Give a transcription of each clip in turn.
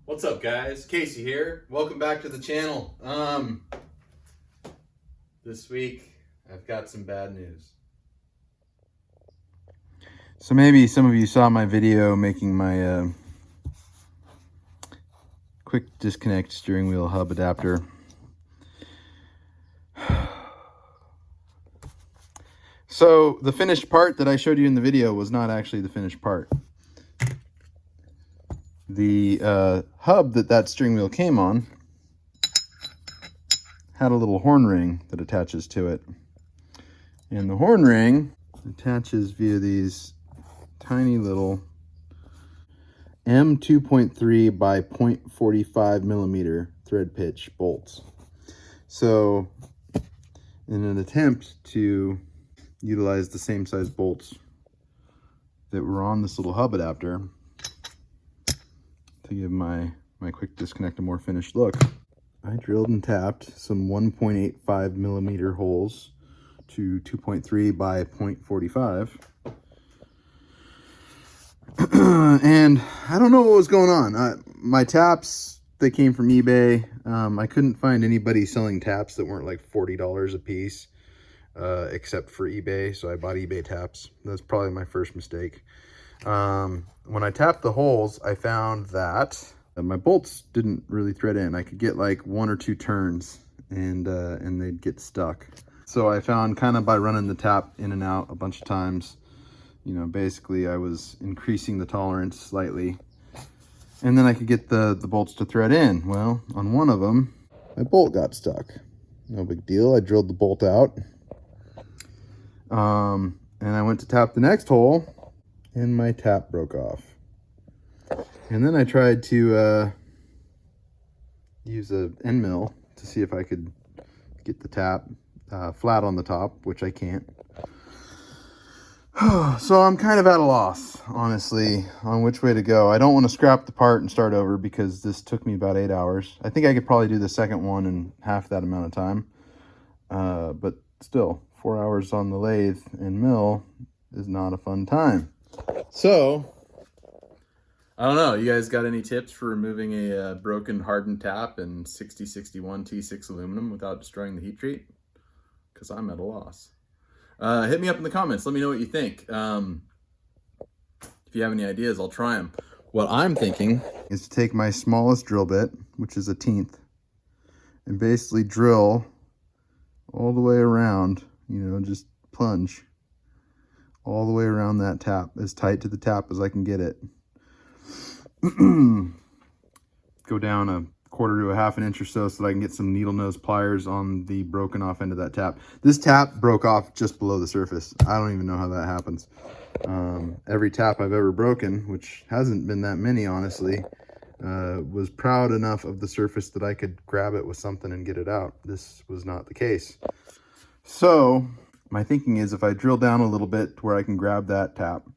What's up, guys? Casey here. Welcome back to the channel. This week I've got some bad news. So maybe some of you saw my video making my quick disconnect steering wheel hub adapter. So the finished part that I showed you in the video was not actually the finished part. The hub that steering wheel came on had a little horn ring that attaches to it. And the horn ring attaches via these tiny little M2.3 by 0.45 millimeter thread pitch bolts. So in an attempt to utilize the same size bolts that were on this little hub adapter to give my quick disconnect a more finished look, I drilled and tapped some 1.85 millimeter holes to 2.3 by 0.45. And I don't know what was going on. My taps, they came from eBay. I couldn't find anybody selling taps that weren't like $40 a piece, except for eBay. So I bought eBay taps. That's probably my first mistake. When I tapped the holes, I found that my bolts didn't really thread in. I could get like 1 or 2 turns and they'd get stuck. So I found, kind of by running the tap in and out a bunch of times, you know, basically I was increasing the tolerance slightly, and then I could get the bolts to thread in. Well, on one of them, my bolt got stuck. No big deal. I drilled the bolt out. And I went to tap the next hole, and my tap broke off. And then I tried to use an end mill to see if I could get the tap flat on the top, which I can't. So I'm kind of at a loss, honestly, on which way to go. I don't want to scrap the part and start over because this took me about 8 hours. I think I could probably do the second one in half that amount of time. But still, 4 hours on the lathe and mill is not a fun time. So, I don't know. You guys got any tips for removing a broken hardened tap in 6061 T6 aluminum without destroying the heat treat? Because I'm at a loss. Hit me up in the comments. Let me know what you think. If you have any ideas, I'll try them. what I'm thinking is to take my smallest drill bit, which is 1/10, and basically drill all the way around, you know, just plunge all the way around that tap, as tight to the tap as I can get it. Go down a 1/4 to a 1/2 inch or so that I can get some needle nose pliers on the broken off end of that tap. This tap broke off just below the surface. I don't even know how that happens. Every tap I've ever broken, which hasn't been that many, honestly, was proud enough of the surface that I could grab it with something and get it out. This was not the case. So my thinking is, if I drill down a little bit to where I can grab that tap,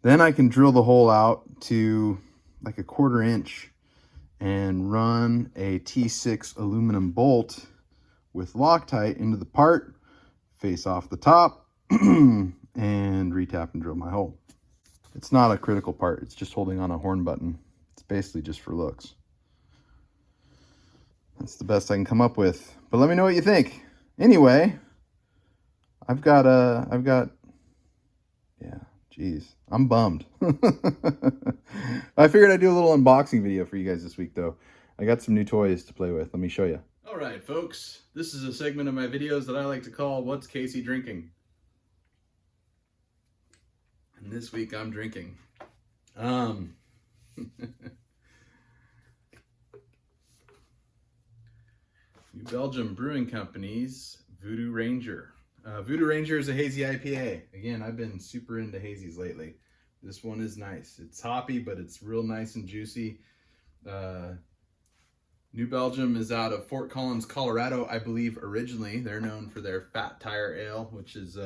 then I can drill the hole out to like a 1/4 inch and run a T6 aluminum bolt with Loctite into the part, face off the top, and retap and drill my hole. It's not a critical part. It's just holding on a horn button. It's basically just for looks. That's the best I can come up with. But let me know what you think. Anyway, yeah, geez, I'm bummed. I figured I'd do a little unboxing video for you guys this week, though. I got some new toys to play with. Let me show you. All right, folks. This is a segment of my videos that I like to call What's Casey Drinking? And this week I'm drinking. New Belgium Brewing Company's Voodoo Ranger. Voodoo Ranger is a hazy IPA. Again, I've been super into hazies lately. This one is nice. It's hoppy, but it's real nice and juicy. New Belgium is out of Fort Collins, Colorado, I believe, originally. They're known for their Fat Tire Ale, which is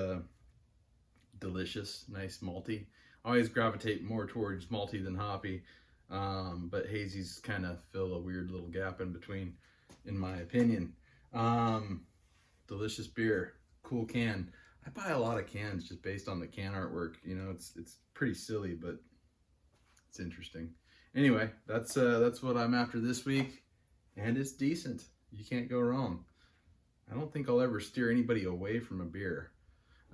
delicious, nice malty. I always gravitate more towards malty than hoppy, but hazies kind of fill a weird little gap in between, in my opinion. Delicious beer, cool can. I buy a lot of cans just based on the can artwork. You know, it's pretty silly, but it's interesting. Anyway, that's what I'm after this week, and it's decent. You can't go wrong. I don't think I'll ever steer anybody away from a beer.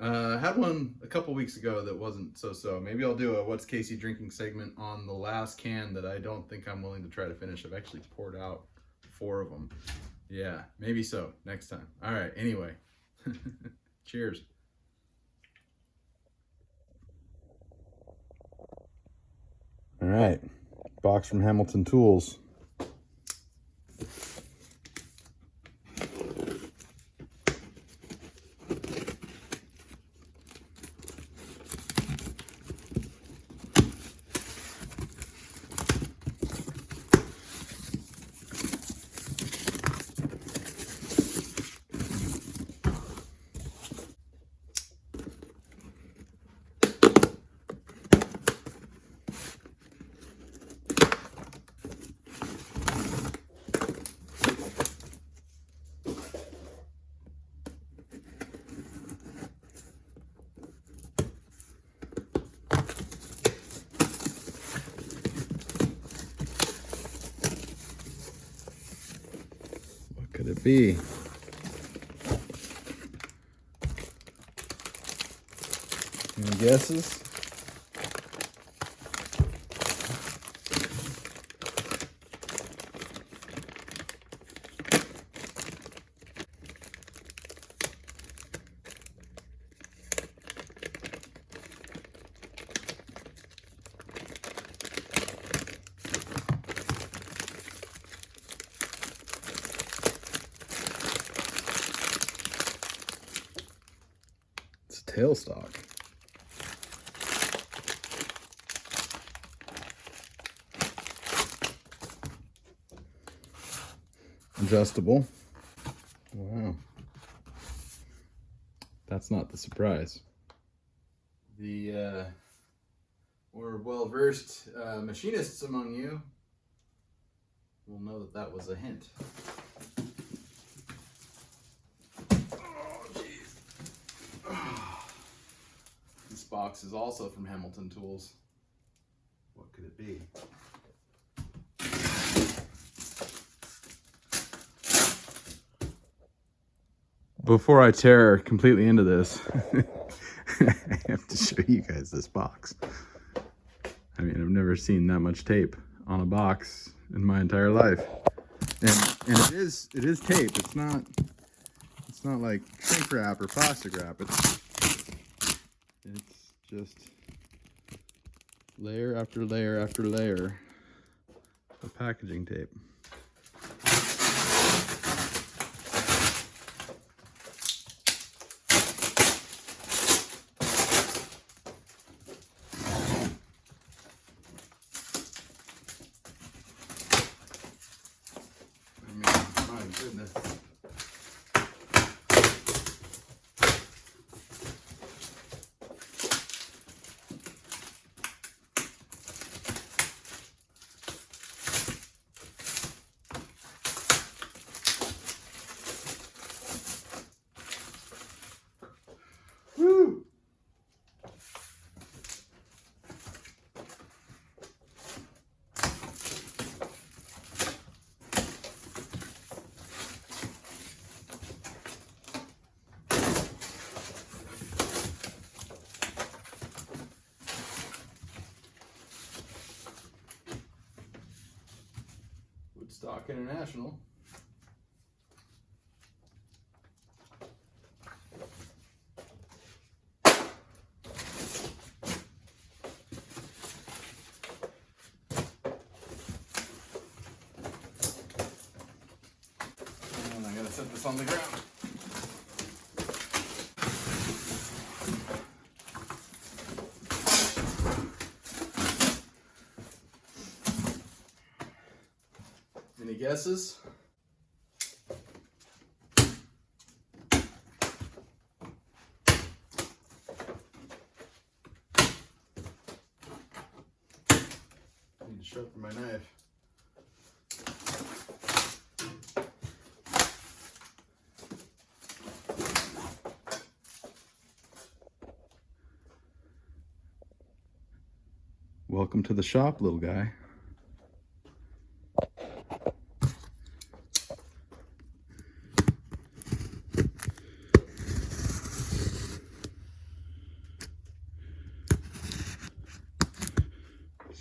I had one a couple weeks ago that wasn't so. Maybe I'll do a What's Casey Drinking segment on the last can that I don't think I'm willing to try to finish. I've actually poured out 4 of them. Yeah, maybe so next time. All right, anyway. Cheers. All right, box from Hamilton Tools. Could it be? Any guesses? Tailstock. Adjustable. Wow. That's not the surprise. The more well-versed machinists among you will know that that was a hint. This box is also from Hamilton Tools. What could it be? Before I tear completely into this, I have to show you guys this box. I mean, I've never seen that much tape on a box in my entire life. And it is tape. It's not like shrink wrap or plastic wrap. It's just layer after layer after layer of packaging tape. I mean, my goodness. Woo! Woodstock International. And I gotta set this on the ground. Any guesses? I need to sharpen my knife. Welcome to the shop, little guy.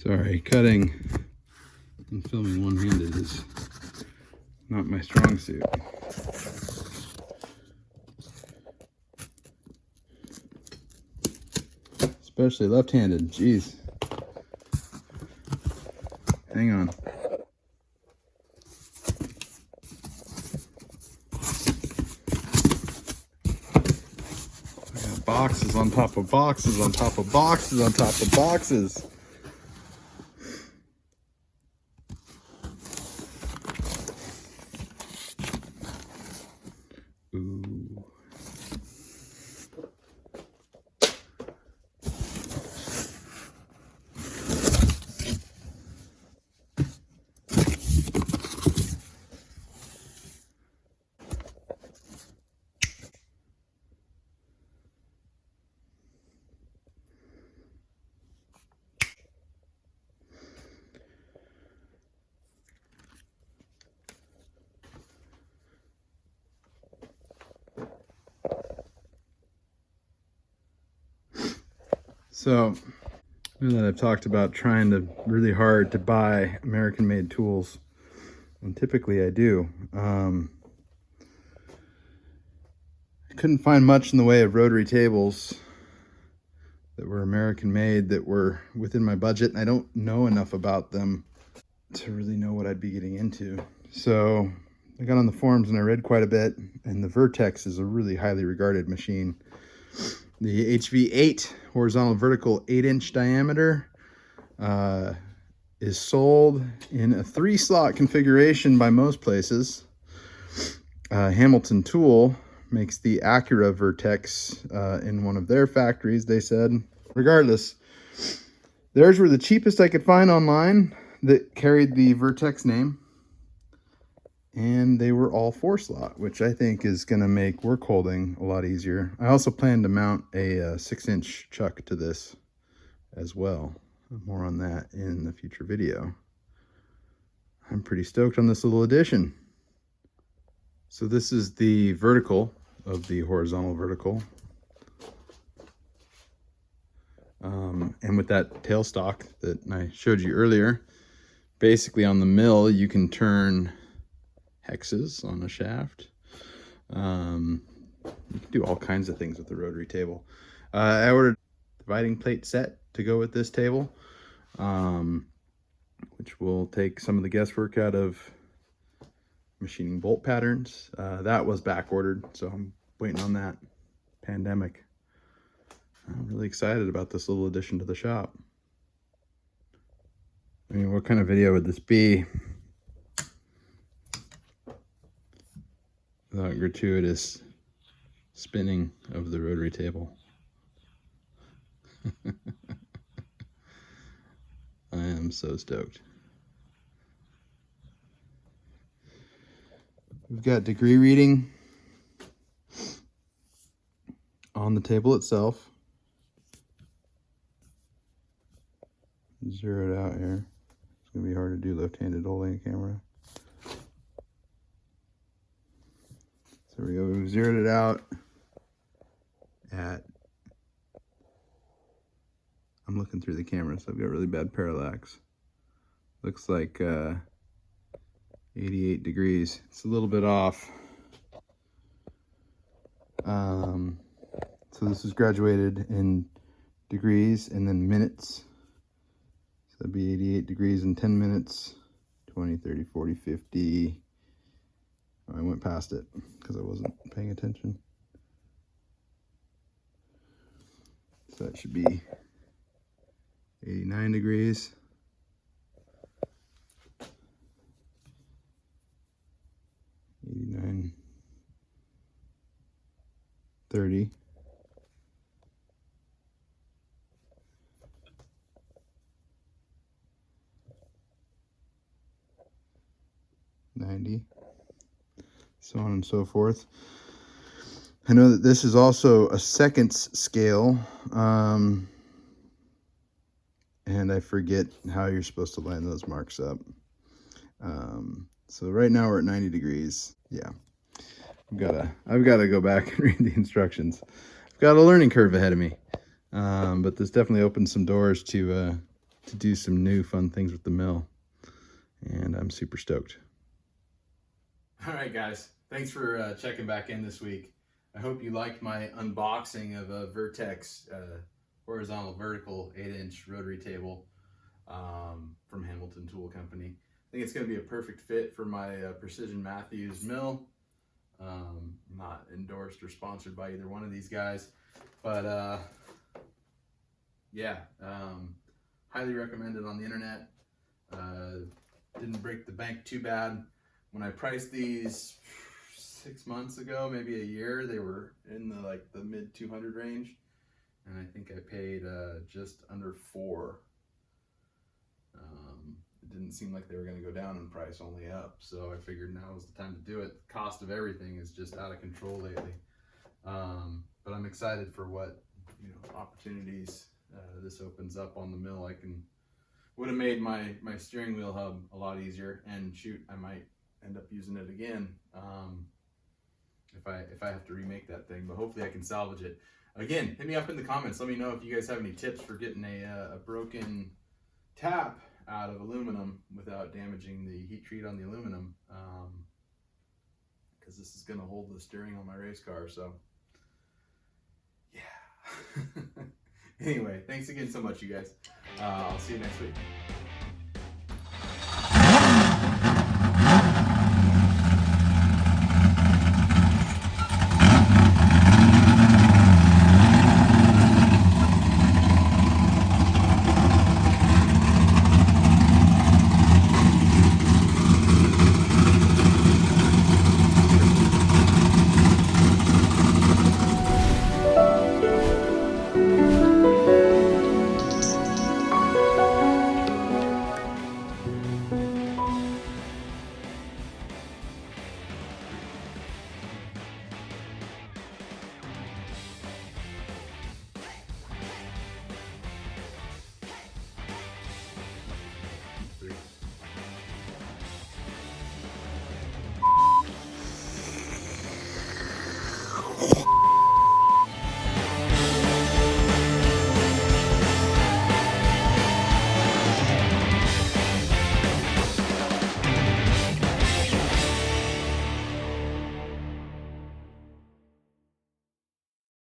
Sorry, cutting and filming one-handed is not my strong suit. Especially left-handed, jeez. Hang on. I got boxes on top of boxes on top of boxes on top of boxes. Ooh. So, now that I've talked about trying to really hard to buy American-made tools, and typically I do, I couldn't find much in the way of rotary tables that were American-made that were within my budget, and I don't know enough about them to really know what I'd be getting into. So I got on the forums and I read quite a bit, and the Vertex is a really highly regarded machine. The HV8 horizontal vertical 8-inch diameter is sold in a 3-slot configuration by most places. Hamilton Tool makes the Acura Vertex in one of their factories, they said. Regardless, theirs were the cheapest I could find online that carried the Vertex name. And they were all 4-slot, which I think is going to make work holding a lot easier. I also plan to mount a 6-inch chuck to this as well. More on that in the future video. I'm pretty stoked on this little addition. So this is the vertical of the horizontal vertical. And with that tailstock that I showed you earlier, basically on the mill you can turn hexes on a shaft. You can do all kinds of things with the rotary table. I ordered a dividing plate set to go with this table, which will take some of the guesswork out of machining bolt patterns. That was back ordered, so I'm waiting on that. Pandemic. I'm really excited about this little addition to the shop. I mean, what kind of video would this be without gratuitous spinning of the rotary table? I am so stoked. We've got degree reading on the table itself. Zero it out here. It's gonna be hard to do left-handed holding a camera. So there we go. We've zeroed it out at, I'm looking through the camera, so I've got really bad parallax. Looks like 88 degrees. It's a little bit off. So this is graduated in degrees and then minutes. So that'd be 88 degrees in 10 minutes, 20, 30, 40, 50. I went past it because I wasn't paying attention. So that should be 89 degrees. 89, 30. 90, so on and so forth. I know that this is also a seconds scale, and I forget how you're supposed to line those marks up. So right now we're at 90 degrees. Yeah, I've got to go back and read the instructions. I've got a learning curve ahead of me, but this definitely opens some doors to to do some new fun things with the mill, and I'm super stoked. All right, guys. Thanks for checking back in this week. I hope you liked my unboxing of a Vertex horizontal vertical 8-inch rotary table from Hamilton Tool Company. I think it's going to be a perfect fit for my Precision Matthews mill. Not endorsed or sponsored by either one of these guys, but yeah, highly recommended on the internet. Didn't break the bank too bad. When I priced these 6 months ago, maybe a year, they were in the mid 200 range, and I think I paid just under $4. It didn't seem like they were going to go down in price, only up. So I figured now was the time to do it. The cost of everything is just out of control lately. But I'm excited for what opportunities this opens up on the mill. Would have made my steering wheel hub a lot easier, and shoot, I might end up using it again if I have to remake that thing. But hopefully I can salvage it. Again, hit me up in the comments. Let me know if you guys have any tips for getting a broken tap out of aluminum without damaging the heat treat on the aluminum, because this is going to hold the steering on my race car. So yeah. Anyway, thanks again so much, you guys. I'll see you next week.